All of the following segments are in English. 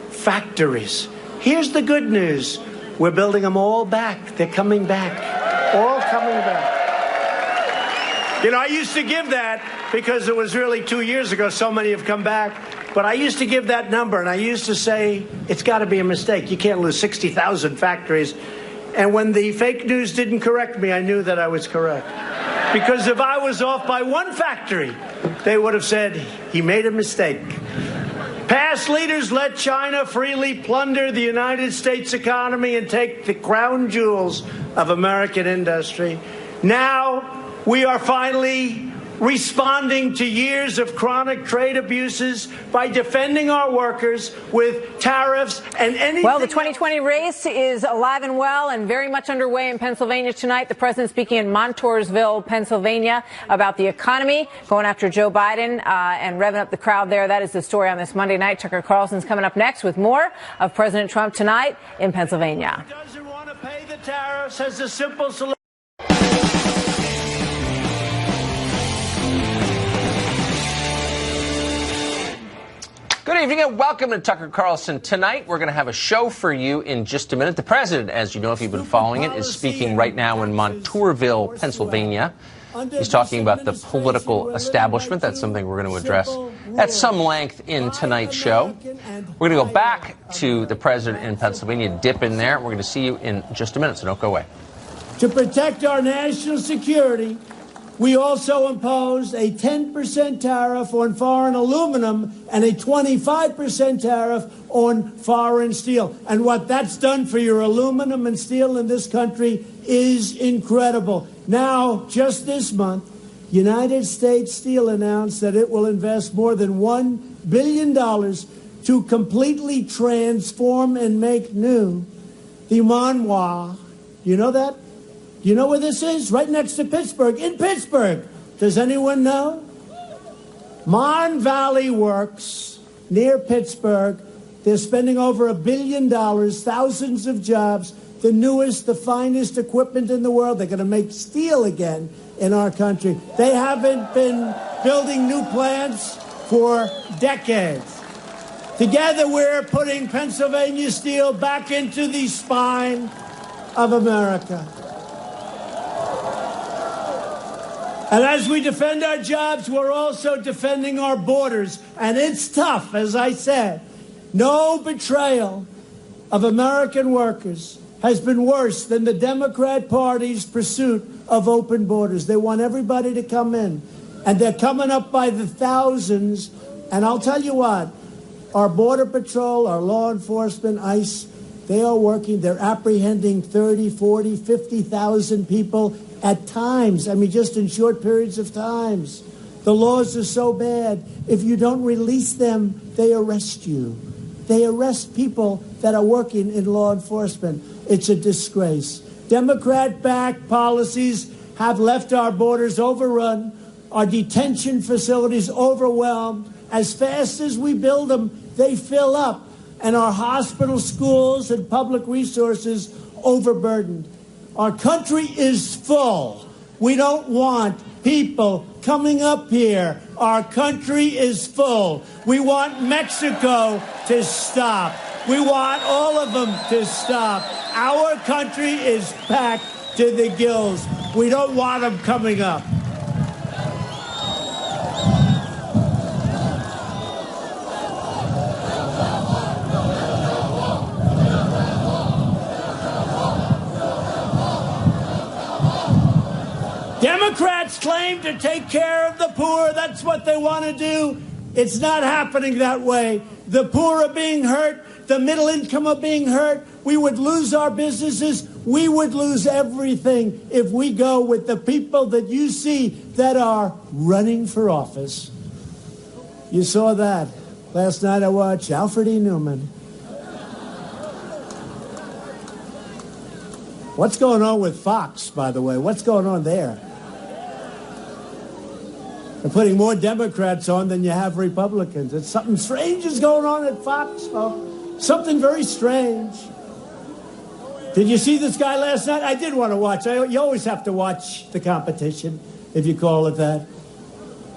factories. Here's the good news. We're building them all back. They're coming back. All coming back. You know, I used to give that because it was really 2 years ago. So many have come back. But I used to give that number, and I used to say, it's got to be a mistake. You can't lose 60,000 factories. And when the fake news didn't correct me, I knew that I was correct. Because if I was off by one factory, they would have said, he made a mistake. Past leaders let China freely plunder the United States economy and take the crown jewels of American industry. Now we are finally responding to years of chronic trade abuses by defending our workers with tariffs and anything. Well, the 2020 race is alive and well and very much underway in Pennsylvania tonight. The president speaking in Montoursville, Pennsylvania, about the economy, going after Joe Biden and revving up the crowd there. That is the story on this Monday night. Tucker Carlson's coming up next with more of President Trump tonight in Pennsylvania. Who doesn't want to pay the tariffs has a simple solution. Good evening and welcome to Tucker Carlson. Tonight, we're going to have a show for you in just a minute. The president, as you know if you've been following it, is speaking right now in Montoursville, Pennsylvania. He's talking about the political establishment. That's something we're going to address at some length in tonight's show. We're going to go back to the president in Pennsylvania, dip in there. We're going to see you in just a minute, so don't go away. To protect our national security, we also imposed a 10% tariff on foreign aluminum and a 25% tariff on foreign steel. And what that's done for your aluminum and steel in this country is incredible. Now, just this month, United States Steel announced that it will invest more than $1 billion to completely transform and make new the Manoir. You know that? You know where this is? Right next to Pittsburgh. In Pittsburgh. Does anyone know? Mon Valley Works, near Pittsburgh. They're spending over $1 billion, thousands of jobs, the newest, the finest equipment in the world. They're going to make steel again in our country. They haven't been building new plants for decades. Together, we're putting Pennsylvania steel back into the spine of America. And as we defend our jobs, we're also defending our borders. And it's tough, as I said. No betrayal of American workers has been worse than the Democrat Party's pursuit of open borders. They want everybody to come in. And they're coming up by the thousands. And I'll tell you what, our Border Patrol, our law enforcement, ICE, they are working. They're apprehending 30, 40, 50,000 people at times. I mean, just in short periods of times. The laws are so bad. If you don't release them, they arrest you. They arrest people that are working in law enforcement. It's a disgrace. Democrat-backed policies have left our borders overrun, our detention facilities overwhelmed. As fast as we build them, they fill up, and our hospitals, schools, and public resources overburdened. Our country is full. We don't want people coming up here. Our country is full. We want Mexico to stop. We want all of them to stop. Our country is packed to the gills. We don't want them coming up. Democrats claim to take care of the poor. That's what they want to do. It's not happening that way. The poor are being hurt. The middle income are being hurt. We would lose our businesses. We would lose everything if we go with the people that you see that are running for office. You saw that. Last night I watched Alfred E. Newman. What's going on with Fox, by the way? What's going on there? They're putting more Democrats on than you have Republicans. It's something strange is going on at Fox, folks. Something very strange. Did you see this guy last night? I did want to watch. You always have to watch the competition, if you call it that.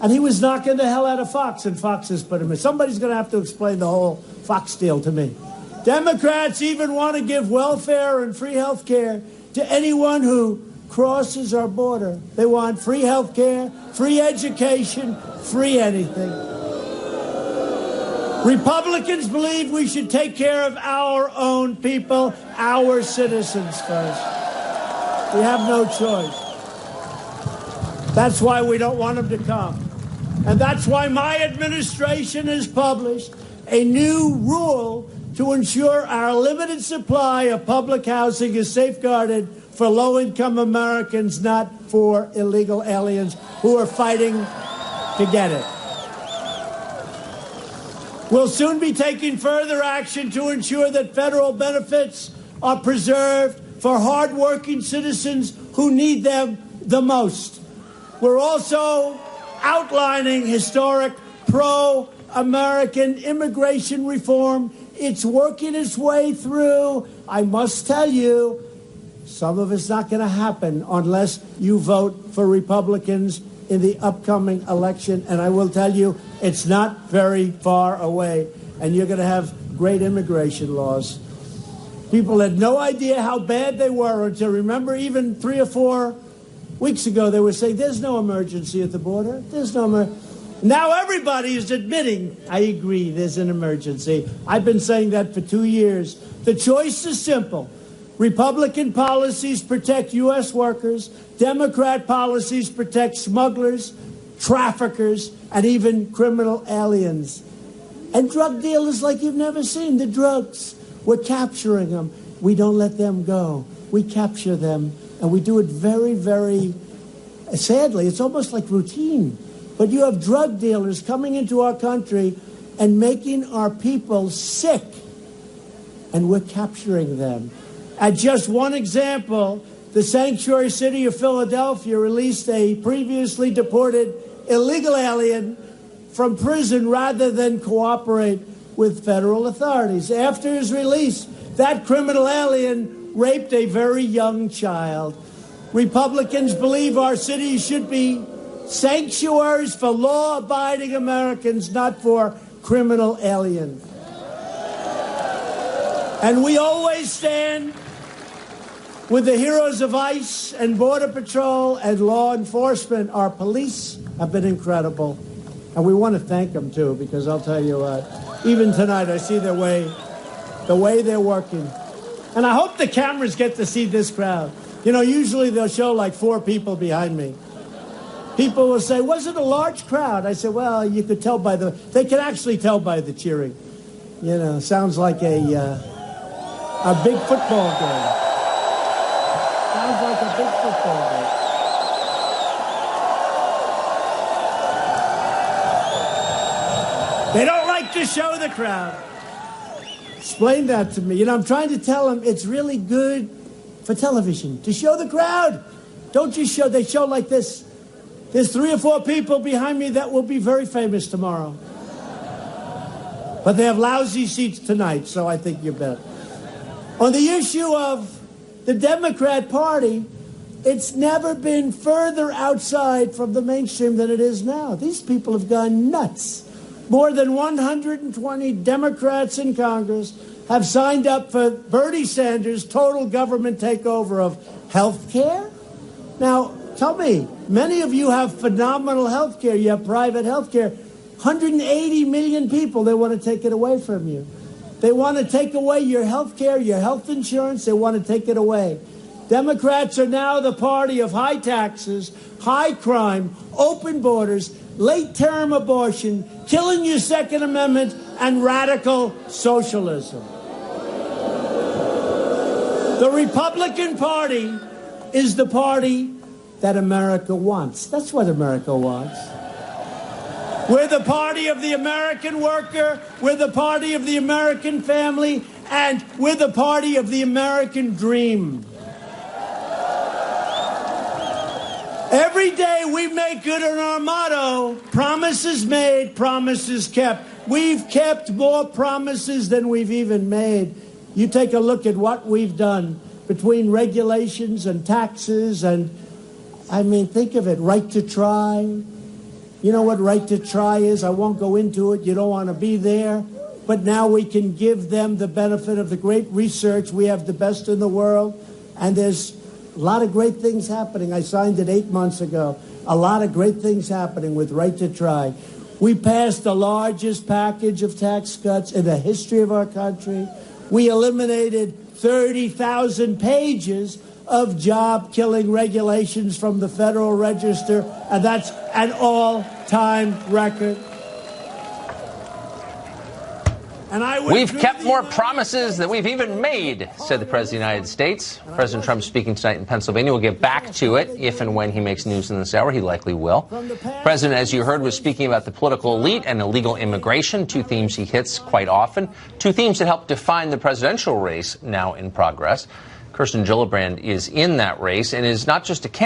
And he was knocking the hell out of Fox, and Fox has put him in. Somebody's going to have to explain the whole Fox deal to me. Democrats even want to give welfare and free health care to anyone who crosses our border. They want free health care, free education, free anything. Republicans believe we should take care of our own people, our citizens first. We have no choice. That's why we don't want them to come. And that's why my administration has published a new rule to ensure our limited supply of public housing is safeguarded for low-income Americans, not for illegal aliens who are fighting to get it. We'll soon be taking further action to ensure that federal benefits are preserved for hardworking citizens who need them the most. We're also outlining historic pro-American immigration reform. It's working its way through. I must tell you, some of it's not going to happen unless you vote for Republicans in the upcoming election. And I will tell you, it's not very far away. And you're going to have great immigration laws. People had no idea how bad they were until, remember, even 3 or 4 weeks ago, they were saying, there's no emergency at the border. There's no emergency. Now everybody is admitting, I agree, there's an emergency. I've been saying that for 2 years. The choice is simple. Republican policies protect U.S. workers. Democrat policies protect smugglers, traffickers, and even criminal aliens. And drug dealers like you've never seen. The drugs, we're capturing them. We don't let them go. We capture them. And we do it very, very sadly. It's almost like routine. But you have drug dealers coming into our country and making our people sick. And we're capturing them. As just one example, the sanctuary city of Philadelphia released a previously deported illegal alien from prison rather than cooperate with federal authorities. After his release, that criminal alien raped a very young child. Republicans believe our cities should be sanctuaries for law-abiding Americans, not for criminal aliens. And we always stand with the heroes of ICE and Border Patrol and law enforcement. Our police have been incredible. And we want to thank them, too, because I'll tell you what, even tonight I see the way they're working. And I hope the cameras get to see this crowd. You know, usually they'll show like 4 people behind me. People will say, was it a large crowd? I said, well, you could tell by they can actually tell by the cheering. You know, sounds like a big football game. Sounds like a big football game. They don't like to show the crowd. Explain that to me. You know, I'm trying to tell them it's really good for television to show the crowd. Don't just show, they show like this. There's 3 or 4 people behind me that will be very famous tomorrow. But they have lousy seats tonight, so I think you bet. On the issue of the Democrat Party, it's never been further outside from the mainstream than it is now. These people have gone nuts. More than 120 Democrats in Congress have signed up for Bernie Sanders' total government takeover of health care. Now, tell me, many of you have phenomenal health care. You have private health care. 180 million people, they want to take it away from you. They want to take away your health care, your health insurance. They want to take it away. Democrats are now the party of high taxes, high crime, open borders, late-term abortion, killing your Second Amendment, and radical socialism. The Republican Party is the party that America wants. That's what America wants. We're the party of the American worker, we're the party of the American family, and we're the party of the American dream. Every day we make good on our motto, promises made, promises kept. We've kept more promises than we've even made. You take a look at what we've done between regulations and taxes and, I mean, think of it, right to try, You know what right to try is? I won't go into it. You don't want to be there. But now we can give them the benefit of the great research. We have the best in the world. And there's a lot of great things happening. I signed it 8 months ago. A lot of great things happening with right to try. We passed the largest package of tax cuts in the history of our country. We eliminated 30,000 pages of job-killing regulations from the Federal Register, and that's an all-time record. We've kept more promises than we've even made, said the President of the United States. President Trump speaking tonight in Pennsylvania. We'll get back to it if and when he makes news in this hour. He likely will. The President, as you heard, was speaking about the political elite and illegal immigration, two themes he hits quite often, two themes that help define the presidential race now in progress. Kirsten Gillibrand is in that race and is not just a candidate.